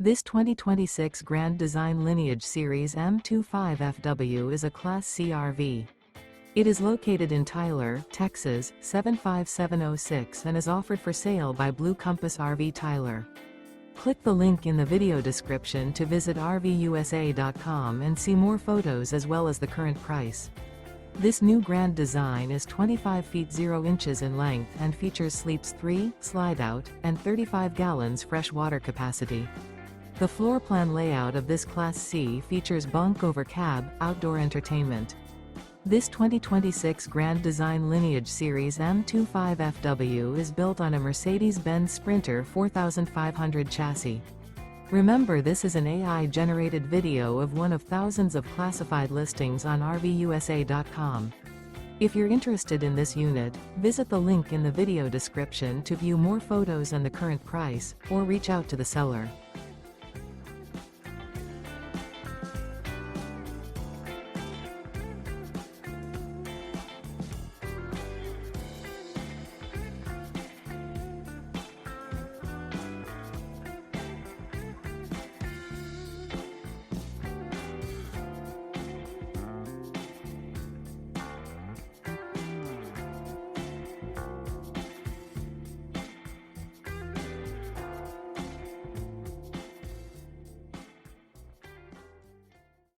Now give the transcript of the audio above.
This 2026 Grand Design Lineage Series M25FW is a Class C RV. It is located in Tyler, Texas, 75706 and is offered for sale by Blue Compass RV Tyler. Click the link in the video description to visit RVUSA.com and see more photos as well as the current price. This new Grand Design is 25 feet 0 inches in length and features sleeps 3, Slideout, and 35 gallons fresh water capacity. The floor plan layout of this Class C features Bunk Over Cab, outdoor entertainment. This 2026 Grand Design Lineage Series M25FW is built on a Mercedes-Benz Sprinter 4500 chassis. Remember, this is an AI-generated video of one of thousands of classified listings on RVUSA.com. If you're interested in this unit, visit the link in the video description to view more photos and the current price, or reach out to the seller.